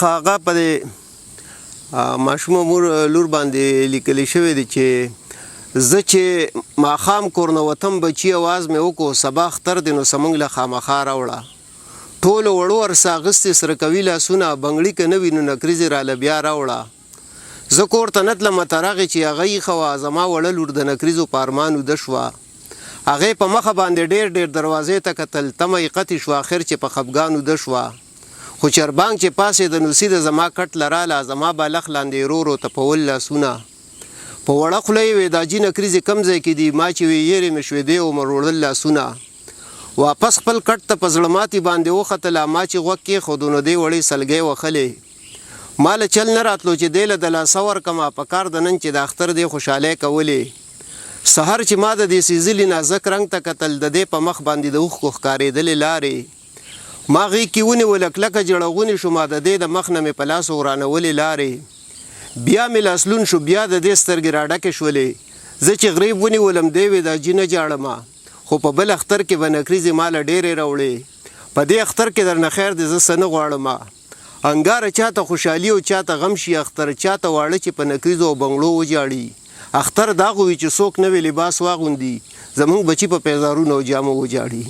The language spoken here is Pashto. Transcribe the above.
هغه په ماشومه مور لور باندې لیکلی شوی دی چې زه چې ماښام کور نه وتم بچي اواز مې وکړو سبا اختر دی نو زموږ له خامخا راوړه ټولو وړو ورسه اغوستې سره کوي لاسونه بنګړي که نه وي نو نکریزې راله بیا راوړه زه کور ته نه تلمه تر هغې چې هغه ایښه وه زما وړه لور د نکریزو په ارمان وده شوه هغې په مخه باندې ډېر دروازې ته کتل تمه یې قطې شوه اخر چې په خفګان وده شوه خو چربانګ چې پاسې د نوسي د زما کټ لراله زما بالښت لاندې ورو تپول لاسونه په وړه خوله یې وې دا جي نکریزې کوم ځای کې دي ما چې وې یېرې مې شوې دی عمر وړل لاسونه واپس خپل کټ ته په زړه ماتې باندې وختله ما چې غوږ کېښودو نو دې وړې سلګۍ وښلې ما له چل نه راتلو چې دی له د لاسه ورکمه په کار د نن چې د اختر دی خوشحالۍ کولې سهار چې ما د دې سیزلي نازک رنګ ته کتل د دې په مخ باندې د اوښکو ښکارېدلې لارې ما غېږ کې ونیوله کلکه جړغونې شومه د دې د مخ نه مې په لاس ورانولې لارې بیا مې لاسلون شو بیا د دې سترګې راډکې شولې زه چې غریب ونیولم دی وې دا جي نه جاړمه خو په بل اختر کې به نکریزې ماله ډېرې راوړې په دې اختر کې درنه خیر دی زه څه نه غواړمه انګاره چاته خوشحالي او چاته غم شي اختر چاته واړه چې په نکریزو او بنګړو وجاړي اختر دا خو وي چې څوک نوی لباس واغوندي زموږ بچي په پیزارونو او جامو وجاړي